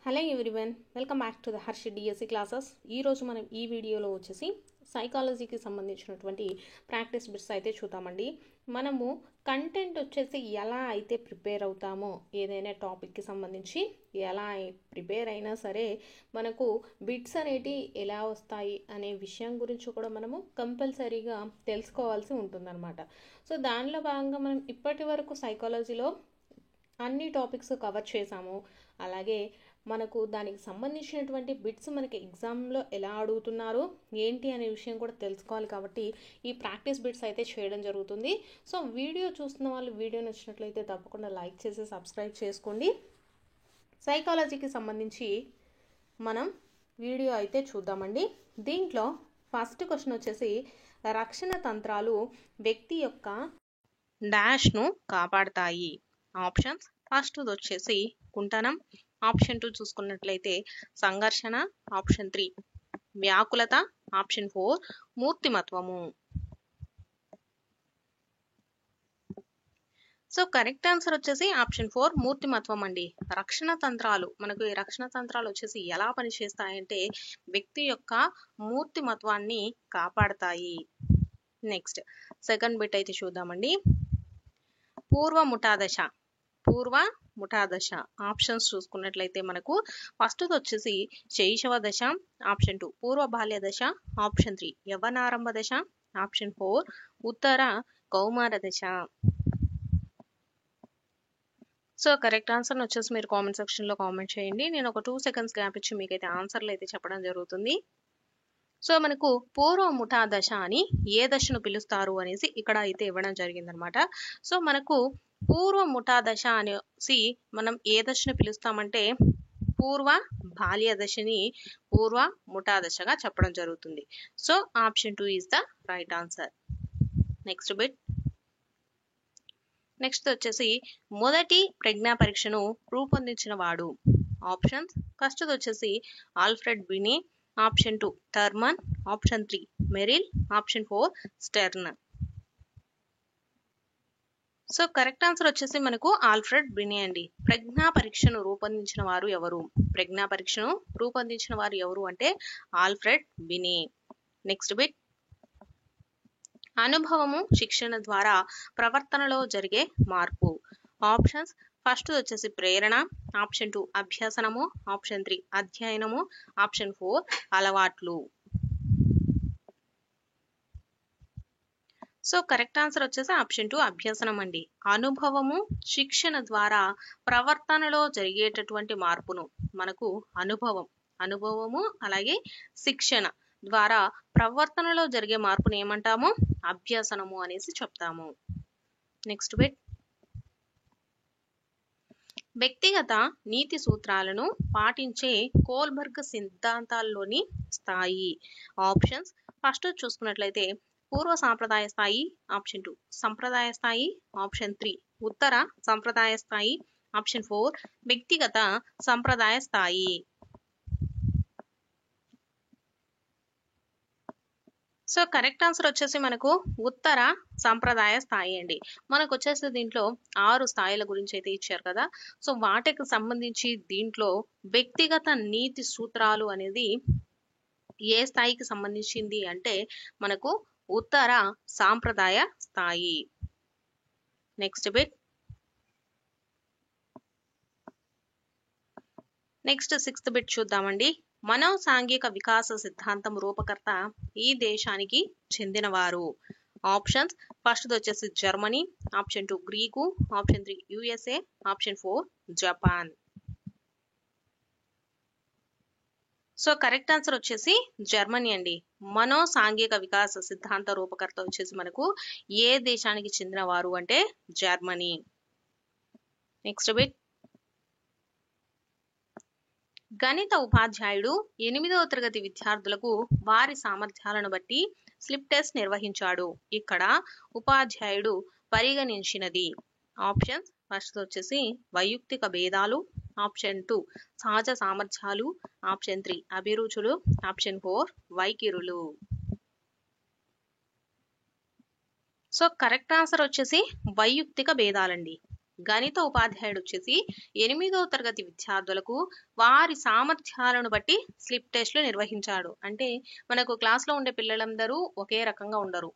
Hello everyone, welcome back to the Harshi DSC classes. ఈరోజు మనం ఈ వీడియోలో వచ్చేసి సైకాలజీకి సంబంధించినటువంటి ప్రాక్టీస్ బిట్స్ అయితే చూద్దామండి. మనము కంటెంట్ వచ్చేసి ఎలా అయితే ప్రిపేర్ అవుతామో, ఏదైనా టాపిక్కి సంబంధించి ఎలా ప్రిపేర్ అయినా సరే మనకు బిట్స్ అనేటివి ఎలా వస్తాయి అనే విషయం గురించి కూడా మనము కంపల్సరీగా తెలుసుకోవాల్సి ఉంటుందన్నమాట. సో దానిలో భాగంగా మనం ఇప్పటి వరకు సైకాలజీలో అన్ని టాపిక్స్ కవర్ చేసాము. అలాగే మనకు దానికి సంబంధించినటువంటి బిట్స్ మనకి ఎగ్జామ్లో ఎలా అడుగుతున్నారు ఏంటి అనే విషయం కూడా తెలుసుకోవాలి. కాబట్టి ఈ ప్రాక్టీస్ బిట్స్ అయితే చేయడం జరుగుతుంది. సో వీడియో చూస్తున్న వాళ్ళు వీడియో నచ్చినట్లయితే తప్పకుండా లైక్ చేసి సబ్స్క్రైబ్ చేసుకోండి. సైకాలజీకి సంబంధించి మనం వీడియో అయితే చూద్దామండి. దీంట్లో ఫస్ట్ క్వశ్చన్ వచ్చేసి, రక్షణ తంత్రాలు వ్యక్తి యొక్క డాష్ను కాపాడతాయి. ఆప్షన్స్, ఫస్ట్ వచ్చేసి కుంటనం, ఆప్షన్ 2 చూసుకున్నట్లయితే సంఘర్షణ, ఆప్షన్ 3 వ్యాకులత, ఆప్షన్ 4 మూర్తిమత్వము. సో కరెక్ట్ ఆన్సర్ వచ్చేసి ఆప్షన్ 4 మూర్తిమత్వం అండి. రక్షణ తంత్రాలు, మనకు ఈ రక్షణ తంత్రాలు వచ్చేసి ఎలా పనిచేస్తాయంటే వ్యక్తి యొక్క మూర్తిమత్వాన్ని కాపాడతాయి. నెక్స్ట్ సెకండ్ బిట్ అయితే చూద్దామండి. పూర్వ ముఠాదశ ఆప్షన్స్ చూసుకున్నట్లయితే మనకు ఫస్ట్ వచ్చేసి శైశవ దశ, ఆప్షన్ 2 పూర్వ బాల్య దశ, ఆప్షన్ 3 యవ్వనారంభ దశ, ఆప్షన్ 4 ఉత్తర కౌమార దశ. సో కరెక్ట్ ఆన్సర్ వచ్చేసి మీరు కామెంట్ సెక్షన్లో కామెంట్ చేయండి. నేను ఒక 2 సెకండ్స్ గ్యాప్ ఇచ్చి మీకైతే ఆన్సర్లు అయితే చెప్పడం జరుగుతుంది. సో మనకు పూర్వ ముఠా దశ అని ఏ దశను పిలుస్తారు అనేసి ఇక్కడ అయితే ఇవ్వడం జరిగిందనమాట. సో మనకు పూర్వ ముఠా దశ అనేసి మనం ఏ దశను పిలుస్తామంటే పూర్వ బాల్య దశని పూర్వ ముఠా దశగా చెప్పడం జరుగుతుంది. So option 2 is the right answer. Next వచ్చేసి మొదటి ప్రజ్ఞా పరీక్షను రూపొందించిన వాడు. ఆప్షన్స్, ఫస్ట్ వచ్చేసి Alfred Binet, option 2 Terman, option 3 Merrill, option 4 Stern. So correct answer వచ్చేసి మనకు ఆల్ఫ్రెడ్ బినే అండి. ప్రజ్ఞా పరీక్షను రూపొందించిన వారు ఎవరు అంటే ఆల్ఫ్రెడ్ బినే. నెక్స్ట్ బిట్, అనుభవము శిక్షణ ద్వారా ప్రవర్తనలో జరిగే మార్పు. ఆప్షన్స్, ఫస్ట్ వచ్చేసి ప్రేరణ, ఆప్షన్ 2 అభ్యసనము, ఆప్షన్ 3 అధ్యయనము, ఆప్షన్ 4 అలవాట్లు. సో కరెక్ట్ ఆన్సర్ వచ్చేసి ఆప్షన్ 2 అభ్యసనం అండి. అనుభవము శిక్షణ ద్వారా ప్రవర్తనలో జరిగేటటువంటి మార్పును మనకు అనుభవము అలాగే శిక్షణ ద్వారా ప్రవర్తనలో జరిగే మార్పును ఏమంటాము? అభ్యసనము అనేసి చెప్తాము. నెక్స్ట్ బిట్, వ్యక్తిగత నీతి సూత్రాలను పాటించే కోల్బర్గ్ సిద్ధాంతాల్లోని స్థాయి. ఆప్షన్స్, ఫస్ట్ చూసుకున్నట్లయితే పూర్వ సాంప్రదాయ స్థాయి, ఆప్షన్ 2 సంప్రదాయ స్థాయి, ఆప్షన్ 3 ఉత్తర సంప్రదాయ స్థాయి, ఆప్షన్ 4 వ్యక్తిగత సంప్రదాయ స్థాయి. సో కరెక్ట్ ఆన్సర్ వచ్చేసి మనకు ఉత్తర సంప్రదాయ స్థాయి అండి. మనకు వచ్చేసి దీంట్లో 6 స్థాయిల గురించి అయితే ఇచ్చారు కదా. సో వాటికి సంబంధించి దీంట్లో వ్యక్తిగత నీతి సూత్రాలు అనేది ఏ స్థాయికి సంబంధించింది అంటే మనకు ఉత్తర సాంప్రదాయ స్థాయి. Next bit, next 6th bit చూద్దామండి. మనో సాంఘిక వికాస సిద్ధాంతం రూపకర్త ఈ దేశానికి చెందినవారు. ఆప్షన్స్, ఫస్ట్ వచ్చేసి Germany, option 2 Greek, option 3 USA, option 4 Japan. So correct answer వచ్చేసి జర్మనీ అండి. మనో సాంఘిక వికాస సిద్ధాంత రూపకర్త వచ్చేసి మనకు ఏ దేశానికి చెందినవారు అంటే జర్మనీ. నెక్స్ట్ బిట్, గణిత ఉపాధ్యాయుడు 8వ తరగతి విద్యార్థులకు వారి సామర్థ్యాలను బట్టి స్లిప్ టెస్ట్ నిర్వహించాడు. ఇక్కడ ఉపాధ్యాయుడు పరిగణించినది. ఆప్షన్స్, ఫస్ట్ వచ్చేసి వైయక్తిక భేదాలు, ఆప్షన్ 2 సహజ సామర్థ్యాలు, ఆప్షన్ 3 అభిరుచులు, ఆప్షన్ 4 వైఖరులు. సో కరెక్ట్ ఆన్సర్ వచ్చేసి వైయక్తిక భేదాలండి. గణిత ఉపాధ్యాయుడు వచ్చేసి 8వ తరగతి విద్యార్థులకు వారి సామర్థ్యాలను బట్టి స్లిప్ టెస్ట్లు నిర్వహించాడు. అంటే మనకు క్లాస్లో ఉండే పిల్లలందరూ ఒకే రకంగా ఉండరు.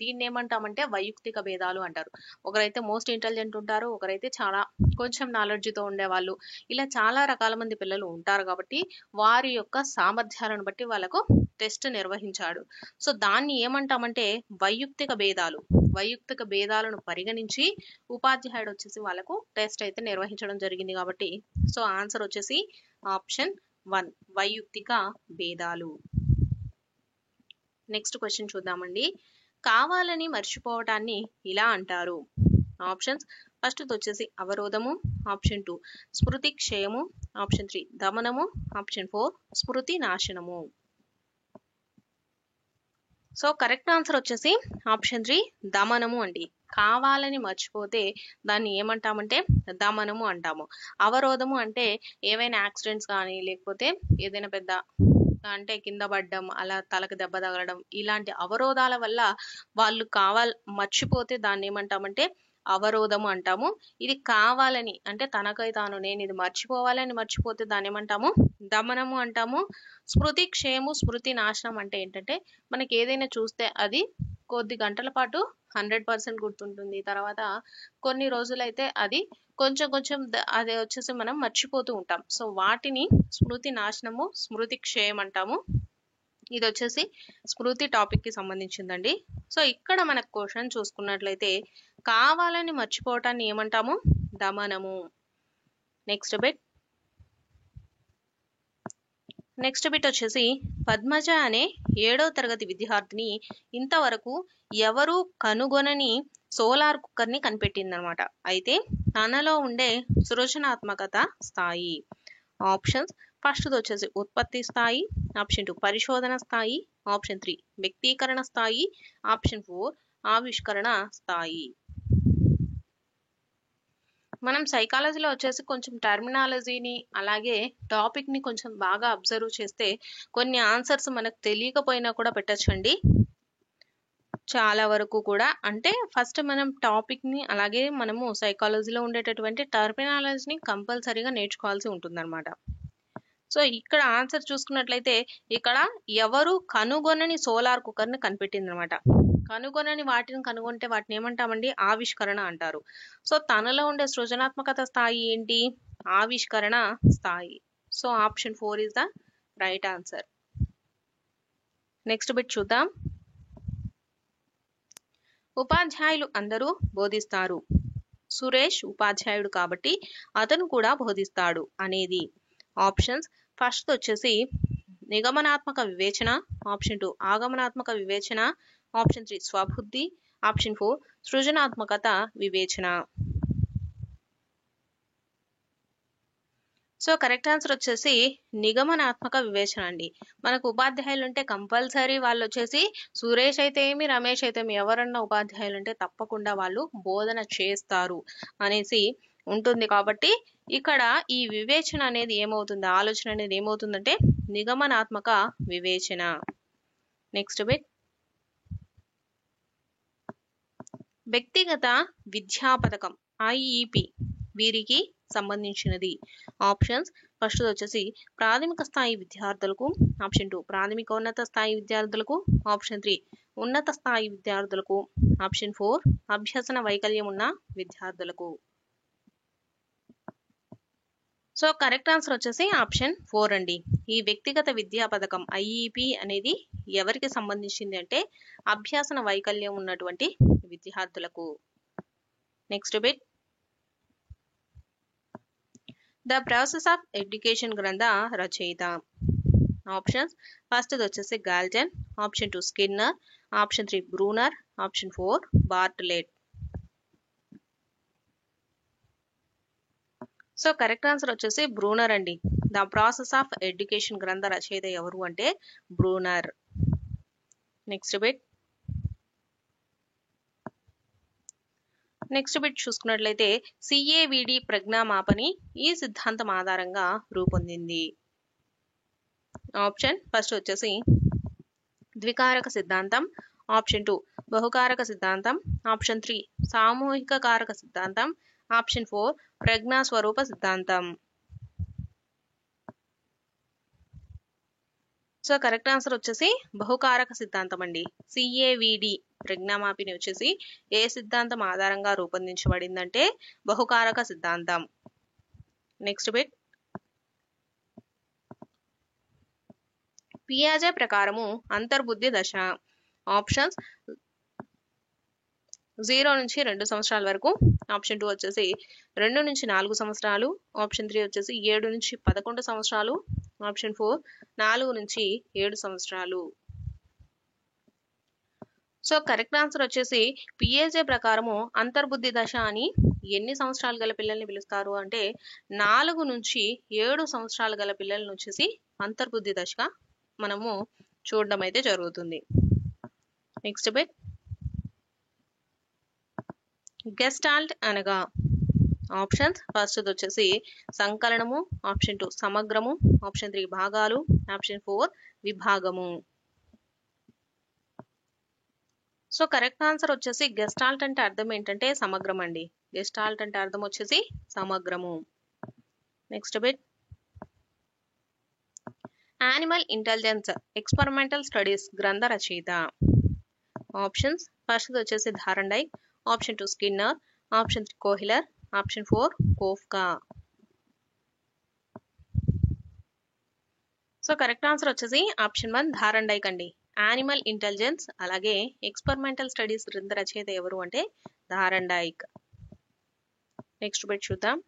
దీన్ని ఏమంటామంటే వైయక్తిక భేదాలు అంటారు. ఒకరైతే మోస్ట్ ఇంటెలిజెంట్ ఉంటారు, ఒకరైతే చాలా కొంచెం నాలెడ్జ్తో ఉండేవాళ్ళు, ఇలా చాలా రకాల మంది పిల్లలు ఉంటారు. కాబట్టి వారి యొక్క సామర్థ్యాలను బట్టి వాళ్ళకు టెస్ట్ నిర్వహించాడు. సో దాన్ని ఏమంటామంటే వైయక్తిక భేదాలను పరిగణించి ఉపాధ్యాయుడు వచ్చేసి వాళ్ళకు టెస్ట్ అయితే నిర్వహించడం జరిగింది. కాబట్టి సో ఆన్సర్ వచ్చేసి ఆప్షన్ 1 వైయక్తిక భేదాలు. నెక్స్ట్ క్వశ్చన్ చూద్దామండి. కావాలని మర్చిపోవటాన్ని ఇలా అంటారు. ఆప్షన్స్ ఫస్ట్ వచ్చేసి అవరోధము, ఆప్షన్ 2 స్మృతి క్షయము, ఆప్షన్ 3 దమనము, ఆప్షన్ 4 స్మృతి నాశనము. సో కరెక్ట్ ఆన్సర్ వచ్చేసి ఆప్షన్ 3 దమనము అండి. కావాలని మర్చిపోతే దాన్ని ఏమంటామంటే దమనము అంటాము. అవరోధము అంటే ఏవైనా యాక్సిడెంట్స్ కానీ లేకపోతే ఏదైనా పెద్ద అంటే కింద పడ్డం, అలా తలకు దెబ్బ తగలడం, ఇలాంటి అవరోధాల వల్ల వాళ్ళు మర్చిపోతే దాన్ని ఏమంటామంటే అవరోధము అంటాము. ఇది కావాలని అంటే తనకై తాను నేను ఇది మర్చిపోవాలని మర్చిపోతే దాన్ని ఏమంటాము దమనము అంటాము. స్మృతి క్షయము, స్మృతి నాశనం అంటే ఏంటంటే మనకి ఏదైనా చూస్తే అది కొద్ది గంటల పాటు 100% గుర్తుంటుంది, తర్వాత కొన్ని రోజులైతే అది కొంచెం అది వచ్చేసి మనం మర్చిపోతూ ఉంటాం. సో వాటిని స్మృతి నాశనము, స్మృతి క్షయం అంటాము. ఇది వచ్చేసి స్మృతి టాపిక్ కి సంబంధించిందండి. సో ఇక్కడ మనకు క్వశ్చన్ చూసుకున్నట్లయితే కావాలని మర్చిపోవటాన్ని ఏమంటాము దమనము. నెక్స్ట్ బిట్ వచ్చేసి పద్మజ అనే 7వ తరగతి విద్యార్థిని ఇంతవరకు ఎవరు కనుగొనని సోలార్ కుక్కర్ ని కనిపెట్టిందనమాట. అయితే తనలో ఉండే సృజనాత్మకత స్థాయి. ఆప్షన్స్ ఫస్ట్ వచ్చేసి ఉత్పత్తి స్థాయి, ఆప్షన్ 2 పరిశోధన స్థాయి, ఆప్షన్ 3 వ్యక్తీకరణ స్థాయి, ఆప్షన్ 4 ఆవిష్కరణ స్థాయి. మనం సైకాలజీలో వచ్చేసి కొంచెం టర్మినాలజీని అలాగే టాపిక్ ని కొంచెం బాగా అబ్జర్వ్ చేస్తే కొన్ని ఆన్సర్స్ మనకు తెలియకపోయినా కూడా పెట్టచ్చండి చాలా వరకు కూడా. అంటే ఫస్ట్ మనం టాపిక్ ని అలాగే మనము సైకాలజీలో ఉండేటటువంటి టర్మినాలజీని కంపల్సరీగా నేర్చుకోవాల్సి ఉంటుందన్నమాట. సో ఇక్కడ ఆన్సర్ చూసుకున్నట్లయితే ఇక్కడ ఎవరు కనుగొనని సోలార్ కుక్కర్ ని కనిపెట్టింది అనమాట. కనుగొనని వాటిని కనుగొంటే వాటిని ఏమంటామండి ఆవిష్కరణ అంటారు. సో తనలో ఉండే సృజనాత్మకత స్థాయి ఏంటి ఆవిష్కరణ స్థాయి. So option 4 is the right answer. Next bit చూద్దాం. ఉపాధ్యాయులు అందరూ బోధిస్తారు, సురేష్ ఉపాధ్యాయుడు కాబట్టి అతను కూడా బోధిస్తాడు అనేది. ఆప్షన్స్ ఫస్ట్ వచ్చేసి నిగమనాత్మక వివేచన, ఆప్షన్ 2 ఆగమనాత్మక వివేచన, ఆప్షన్ 3 స్వబుద్ధి, ఆప్షన్ 4 సృజనాత్మకత వివేచన. సో కరెక్ట్ ఆన్సర్ వచ్చేసి నిగమనాత్మక వివేచన అండి. మనకు ఉపాధ్యాయులు అంటే కంపల్సరీ వాళ్ళు వచ్చేసి సురేష్ అయితే ఏమి రమేష్ అయితే ఏమి ఎవరన్నా ఉపాధ్యాయులు అంటే తప్పకుండా వాళ్ళు బోధన చేస్తారు అనేసి ఉంటుంది. కాబట్టి ఇక్కడ ఈ వివేచన అనేది ఏమవుతుంది ఆలోచన అనేది ఏమవుతుందంటే నిగమనాత్మక వివేచన. నెక్స్ట్ బిట్ వ్యక్తిగత విద్యా పథకం ఐఈపి వీరికి సంబంధించినది. ఆప్షన్స్ ఫస్ట్ వచ్చేసి ప్రాథమిక స్థాయి విద్యార్థులకు, ఆప్షన్ 2 ప్రాథమికోన్నత స్థాయి విద్యార్థులకు, ఆప్షన్ 3 ఉన్నత స్థాయి విద్యార్థులకు, ఆప్షన్ 4 అభ్యసన వైకల్యం ఉన్న విద్యార్థులకు. సో కరెక్ట్ ఆన్సర్ వచ్చేసి ఆప్షన్ 4 అండి. ఈ వ్యక్తిగత విద్యా పథకం ఐఈపి అనేది ఎవరికి సంబంధించింది అంటే అభ్యసన వైకల్యం ఉన్నటువంటి విద్యార్థులకు. Next bit the process of education గ్రంథ రచయిత. ఆప్షన్స్ ఫస్ట్ వచ్చేసి Galton, option 2 Skinner, option 3 Bruner, option 4 Bartlett. So correct answer వచ్చేసి బ్రూనర్ అండి. ద ప్రాసెస్ ఆఫ్ ఎడ్యుకేషన్ గ్రంథ రచయిత ఎవరు అంటే బ్రూనర్. నెక్స్ట్ బిట్ చూసుకున్నట్లయితే సిఏవిడి ప్రజ్ఞామాపని ఈ సిద్ధాంతం ఆధారంగా రూపొందింది. ఆప్షన్ ఫస్ట్ వచ్చేసి ద్వికారక సిద్ధాంతం, ఆప్షన్ 2 బహుకారక సిద్ధాంతం, ఆప్షన్ 3 సామూహిక కారక సిద్ధాంతం, ఆప్షన్ 4 ప్రజ్ఞాస్వరూప సిద్ధాంతం. సో కరెక్ట్ ఆన్సర్ వచ్చేసి బహుకారక సిద్ధాంతం అండి. CAVD ప్రజ్ఞామాపిని వచ్చేసి ఏ సిద్ధాంతం ఆధారంగా రూపొందించబడిందంటే బహుకారక సిద్ధాంతం. నెక్స్ట్ బిట్, పియాజే ప్రకారము అంతర్బుద్ధి దశ. ఆప్షన్స్ 0 నుంచి 2 సంవత్సరాల వరకు. ఆప్షన్ 2 వచ్చేసి 2 నుంచి 4 సంవత్సరాలు. ఆప్షన్ 3 వచ్చేసి 7 నుంచి 11 సంవత్సరాలు. ఆప్షన్ 4 4 నుంచి 7 సంవత్సరాలు. సో కరెక్ట్ ఆన్సర్ వచ్చేసి పిఏజే ప్రకారము అంతర్బుద్ధి దశ అని ఎన్ని సంవత్సరాలు గల పిల్లల్ని పిలుస్తారు అంటే 4 నుంచి 7 సంవత్సరాలు గల పిల్లలను వచ్చేసి అంతర్బుద్ధి దశగా మనము చూడడం అయితే జరుగుతుంది. నెక్స్ట్ బిట్, గెస్టాల్ట్ అనగా. ఆప్షన్స్ ఫస్ట్ వచ్చేసి సంకలనము. ఆప్షన్ 2 సమగ్రము. ఆప్షన్ 3 భాగాలు. ఆప్షన్ 4 విభాగము. సో కరెక్ట్ ఆన్సర్ వచ్చేసి గెస్టాల్ట్ అంటే అర్థం ఏంటంటే సమగ్రం అండి. గెస్టాల్ట్ అంటే అర్థం వచ్చేసి సమగ్రము. Next bit, animal intelligence experimental studies గ్రంథ రచయిత. ఆప్షన్స్ ఫస్ట్ వచ్చేసి Thorndike. Option 2 Skinner. Option 3 Kohler. Option 4 Koffka. So correct answer వచ్చేసి ఆప్షన్ 1 థారండైక్ అండి. యానిమల్ ఇంటెలిజెన్స్ అలాగే ఎక్స్పెరిమెంటల్ స్టడీస్ గ్రంథ రచయిత ఎవరు అంటే థారండైక్. నెక్స్ట్ బిట్ చూద్దాం.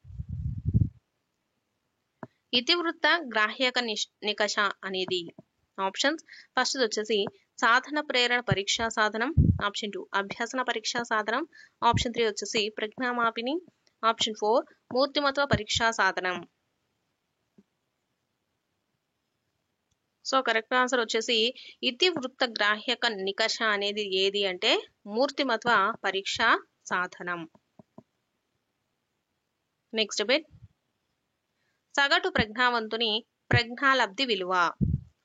ఇతివృత్త గ్రాహ్యక నికష అనేది. ఆప్షన్స్ ఫస్ట్ వచ్చేసి సాధన ప్రేరణ పరీక్షా సాధనం. ఆప్షన్ 2 అభ్యసన పరీక్షా సాధనం. ఆప్షన్ 3 వచ్చేసి ప్రజ్ఞామాపిని. ఆప్షన్ 4 మూర్తిమత్వ పరీక్షా సాధనం. సో కరెక్ట్ ఆన్సర్ వచ్చేసి ఇతివృత్త గ్రాహ్యక నికష అనేది ఏది అంటే మూర్తిమత్వ పరీక్షా సాధనం. నెక్స్ట్ బిట్, సగటు ప్రజ్ఞావంతుని ప్రజ్ఞాలబ్ధి విలువ.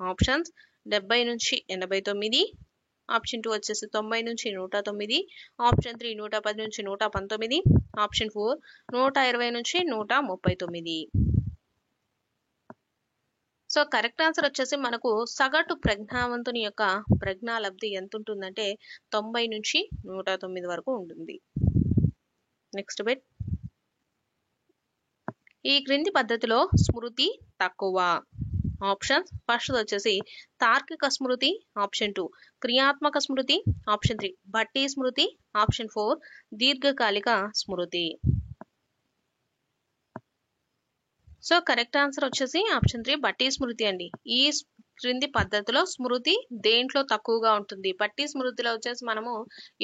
ఆప్షన్స్ 70 నుంచి 89. ఆప్షన్ 2 వచ్చేసి 90 నుంచి 109. ఆప్షన్ 3 110 నుంచి 119. ఆప్షన్ 4 120 నుంచి 139. సో కరెక్ట్ ఆన్సర్ వచ్చేసి మనకు సగటు ప్రజ్ఞావంతుని యొక్క ప్రజ్ఞాలబ్ధి ఎంత ఉంటుందంటే 90 నుంచి 109 వరకు ఉంటుంది. నెక్స్ట్ బిట్, ఈ క్రింది పద్ధతిలో స్మృతి తక్కువ. ఆప్షన్స్ ఫస్ట్ వచ్చేసి తార్కిక స్మృతి. ఆప్షన్ 2 క్రియాత్మక స్మృతి. ఆప్షన్ 3 బట్టి స్మృతి. ఆప్షన్ 4 దీర్ఘకాలిక స్మృతి. సో కరెక్ట్ ఆన్సర్ వచ్చేసి ఆప్షన్ 3 బట్టి స్మృతి అండి. ఈ క్రింది పద్ధతిలో స్మృతి దేంట్లో తక్కువగా ఉంటుంది. బట్టి స్మృతిలో వచ్చేసి మనము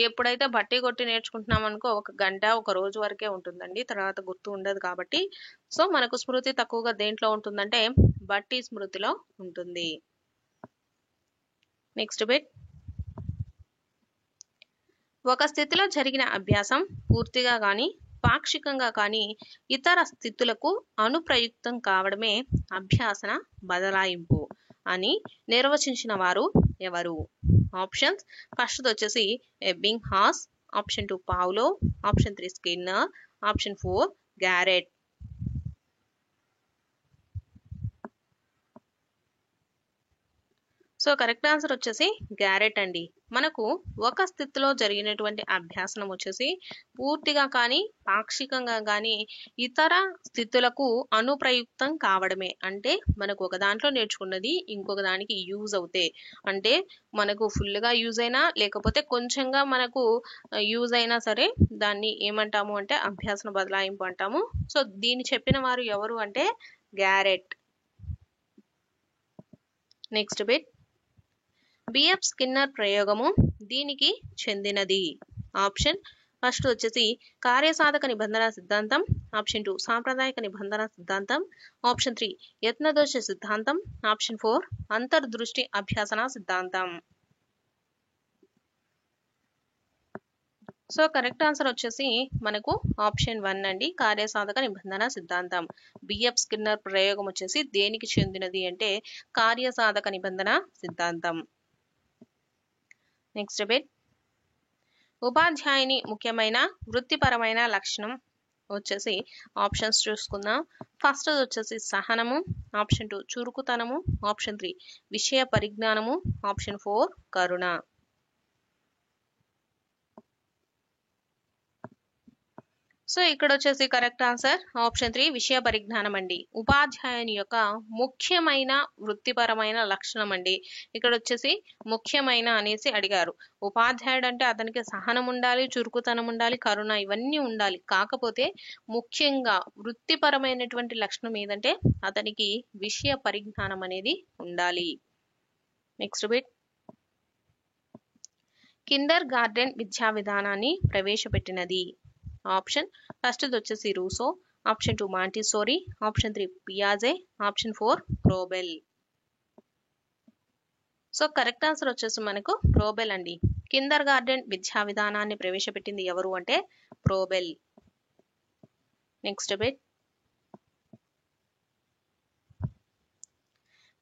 ఎప్పుడైతే బట్టి కొట్టి నేర్చుకుంటున్నాం అనుకో 1 గంట 1 రోజు వరకే ఉంటుందండి, తర్వాత గుర్తు ఉండదు కాబట్టి. సో మనకు స్మృతి తక్కువగా దేంట్లో ఉంటుందంటే బట్టి స్మృతిలో ఉంటుంది. నెక్స్ట్ బిట్, ఒక స్థితిలో జరిగిన అభ్యాసం పూర్తిగా కానీ పాక్షికంగా కానీ ఇతర స్థితులకు అనుప్రయుక్తం కావడమే అభ్యాసన బదలాయింపు అని నిర్వచించిన వారు ఎవరు? ఆప్షన్స్ ఫస్ట్ వచ్చేసి Ebbinghaus. Option 2 Pavlov. Option 3 Skinner. Option 4 Garrett. So correct answer వచ్చేసి గ్యారెట్ అండి. మనకు ఒక స్థితిలో జరిగినటువంటి అభ్యాసనం వచ్చేసి పూర్తిగా కానీ పాక్షికంగా కానీ ఇతర స్థితులకు అనుప్రయుక్తం కావడమే. అంటే మనకు ఒక దాంట్లో నేర్చుకున్నది ఇంకొక దానికి యూజ్ అవుతే, అంటే మనకు ఫుల్గా యూజ్ అయినా లేకపోతే కొంచెంగా మనకు యూజ్ అయినా సరే దాన్ని ఏమంటాము అంటే అభ్యాసన బదలాయింపు అంటాము. సో దీన్ని చెప్పిన వారు ఎవరు అంటే Garrett. Next bit, B F Skinner ప్రయోగము దీనికి చెందినది. ఆప్షన్ ఫస్ట్ వచ్చేసి కార్యసాధక నిబంధన సిద్ధాంతం. ఆప్షన్ 2 సాంప్రదాయక నిబంధన సిద్ధాంతం. ఆప్షన్ 3 యత్నదోష సిద్ధాంతం. ఆప్షన్ 4 అంతర్దృష్టి అభ్యాసన సిద్ధాంతం. సో కరెక్ట్ ఆన్సర్ వచ్చేసి మనకు ఆప్షన్ 1 అండి, కార్యసాధక నిబంధన సిద్ధాంతం. బిఎఫ్ స్కిన్నర్ ప్రయోగం వచ్చేసి దేనికి చెందినది అంటే కార్యసాధక నిబంధన సిద్ధాంతం. నెక్స్ట్ బిట్, ఉపాధ్యాయుని ముఖ్యమైన వృత్తిపరమైన లక్షణం వచ్చేసి ఆప్షన్స్ చూసుకుందాం. ఫస్ట్ వచ్చేసి సహనము, ఆప్షన్ 2 చురుకుతనము, ఆప్షన్ 3 విషయ పరిజ్ఞానము, ఆప్షన్ 4 కరుణ. సో ఇక్కడ వచ్చేసి కరెక్ట్ ఆన్సర్ ఆప్షన్ 3 విషయ పరిజ్ఞానం అండి. ఉపాధ్యాయుని యొక్క ముఖ్యమైన వృత్తిపరమైన లక్షణం అండి. ఇక్కడ వచ్చేసి ముఖ్యమైన అనేసి అడిగారు. ఉపాధ్యాయుడు అంటే అతనికి సహనం ఉండాలి, చురుకుతనం ఉండాలి, కరుణ ఇవన్నీ ఉండాలి. కాకపోతే ముఖ్యంగా వృత్తిపరమైనటువంటి లక్షణం ఏదంటే అతనికి విషయ పరిజ్ఞానం అనేది ఉండాలి. నెక్స్ట్ బిట్, కిండర్ గార్డెన్ విద్యా విధానాన్ని ప్రవేశపెట్టినది. ఆప్షన్ ఫస్ట్ వచ్చేసి రూసో, ఆప్షన్ 2 మాంటిసోరీ, ఆప్షన్ 3 పియాజే, option 4 Froebel. So correct answer వచ్చేసి మనకు ప్రోబెల్ అండి. కిండర్ గార్డెన్ విద్యా విధానాన్ని ప్రవేశపెట్టింది ఎవరు అంటే ప్రోబెల్. నెక్స్ట్ బిట్,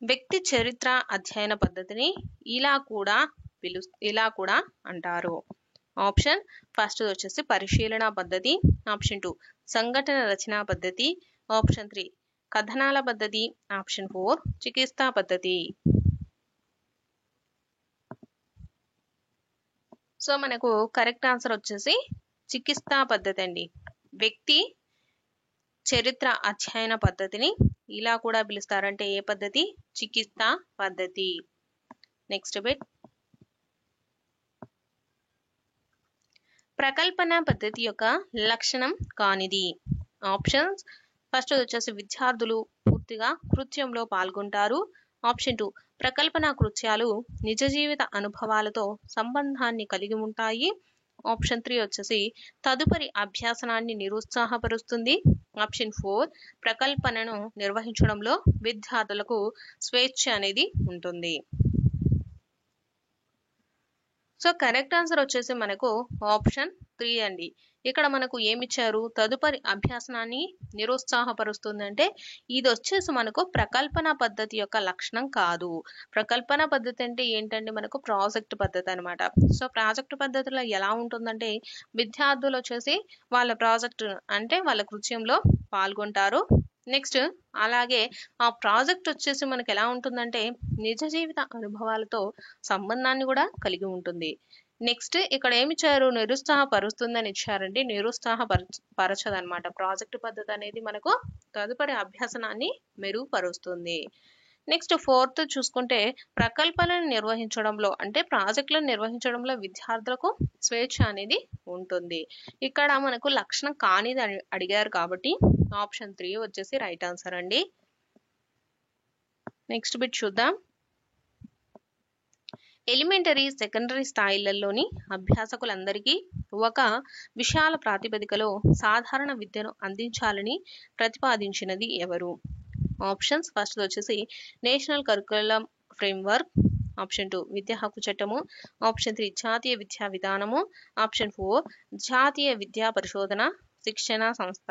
వ్యక్తి చరిత్ర అధ్యయన పద్ధతిని ఇలా కూడా అంటారు. ఆప్షన్ ఫస్ట్ వచ్చేసి పరిశీలన పద్ధతి, ఆప్షన్ 2 సంఘటన రచనా పద్ధతి, ఆప్షన్ 3 కథనాల పద్ధతి, ఆప్షన్ 4 చికిత్సా పద్ధతి. సో మనకు కరెక్ట్ ఆన్సర్ వచ్చేసి చికిత్సా పద్ధతి అండి. వ్యక్తి చరిత్ర అధ్యయన పద్ధతిని ఇలా కూడా పిలుస్తారంటే ఏ పద్ధతి? చికిత్సా పద్ధతి. నెక్స్ట్ బిట్, ప్రకల్పన పద్ధతి యొక్క లక్షణం కానిది. ఆప్షన్స్ ఫస్ట్ వచ్చేసి విద్యార్థులు పూర్తిగా కృత్యంలో పాల్గొంటారు, ఆప్షన్ 2 ప్రకల్పన కృత్యాలు నిజ జీవిత అనుభవాలతో సంబంధాన్ని కలిగి ఉంటాయి, ఆప్షన్ 3 వచ్చేసి తదుపరి అభ్యాసనాన్ని నిరుత్సాహపరుస్తుంది, ఆప్షన్ 4 ప్రకల్పనను నిర్వహించడంలో విద్యార్థులకు స్వేచ్ఛ అనేది ఉంటుంది. సో కరెక్ట్ ఆన్సర్ వచ్చేసి మనకు ఆప్షన్ 3 అండి. ఇక్కడ మనకు ఏమిచ్చారు? తదుపరి అభ్యాసనాన్ని నిరుత్సాహపరుస్తుందంటే ఇది వచ్చేసి మనకు ప్రకల్పన పద్ధతి యొక్క లక్షణం కాదు. ప్రకల్పన పద్ధతి అంటే ఏంటంటే మనకు ప్రాజెక్ట్ పద్ధతి అనమాట. సో ప్రాజెక్ట్ పద్ధతిలో ఎలా ఉంటుందంటే విద్యార్థులు వచ్చేసి వాళ్ళ ప్రాజెక్ట్ అంటే వాళ్ళ కృత్యంలో పాల్గొంటారు. నెక్స్ట్ అలాగే ఆ ప్రాజెక్ట్ వచ్చేసి మనకి ఎలా ఉంటుందంటే నిజ జీవిత అనుభవాలతో సంబంధాన్ని కూడా కలిగి ఉంటుంది. నెక్స్ట్ ఇక్కడ ఏమి ఇచ్చారు? నిరుత్సాహపరుస్తుందని ఇచ్చారండి. నిరుత్సాహపరచదనమాట. ప్రాజెక్ట్ పద్ధతి అనేది మనకు తదుపరి అభ్యాసనాన్ని మెరుగుపరుస్తుంది. నెక్స్ట్ ఫోర్త్ చూసుకుంటే ప్రకల్పనను నిర్వహించడంలో అంటే ప్రాజెక్టులను నిర్వహించడంలో విద్యార్థులకు స్వేచ్ఛ అనేది ఉంటుంది. ఇక్కడ మనకు లక్షణం కానిది అడిగారు కాబట్టి ఆప్షన్ 3 వచ్చేసి రైట్ ఆన్సర్ అండి. నెక్స్ట్ బిట్ చూద్దాం. ఎలిమెంటరీ సెకండరీ స్థాయిలలోని అభ్యాసకులందరికీ ఒక విశాల ప్రాతిపదికలో సాధారణ విద్యను అందించాలని ప్రతిపాదించినది ఎవరు? ఆప్షన్స్ ఫస్ట్ వచ్చేసి నేషనల్ కరికులం ఫ్రేమ్వర్క్, ఆప్షన్ 2 విద్యా హక్కు చట్టము, ఆప్షన్ 3 జాతీయ విద్యా విధానము, ఆప్షన్ 4 జాతీయ విద్యా పరిశోధన శిక్షణ సంస్థ.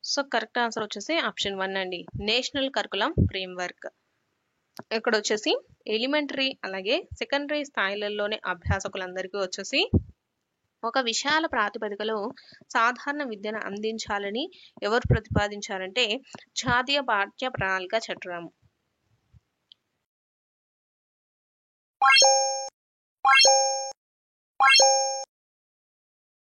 సో కరెక్ట్ ఆన్సర్ వచ్చేసి ఆప్షన్ 1 అండి. National curriculum framework. ఇక్కడ వచ్చేసి ఎలిమెంటరీ అలాగే సెకండరీ స్థాయిలలోని అభ్యాసకులందరికీ వచ్చేసి ఒక విశాల ప్రాతిపదికలో సాధారణ విద్యను అందించాలని ఎవరు ప్రతిపాదించారంటే జాతీయ పాఠ్య ప్రణాళిక చట్టం.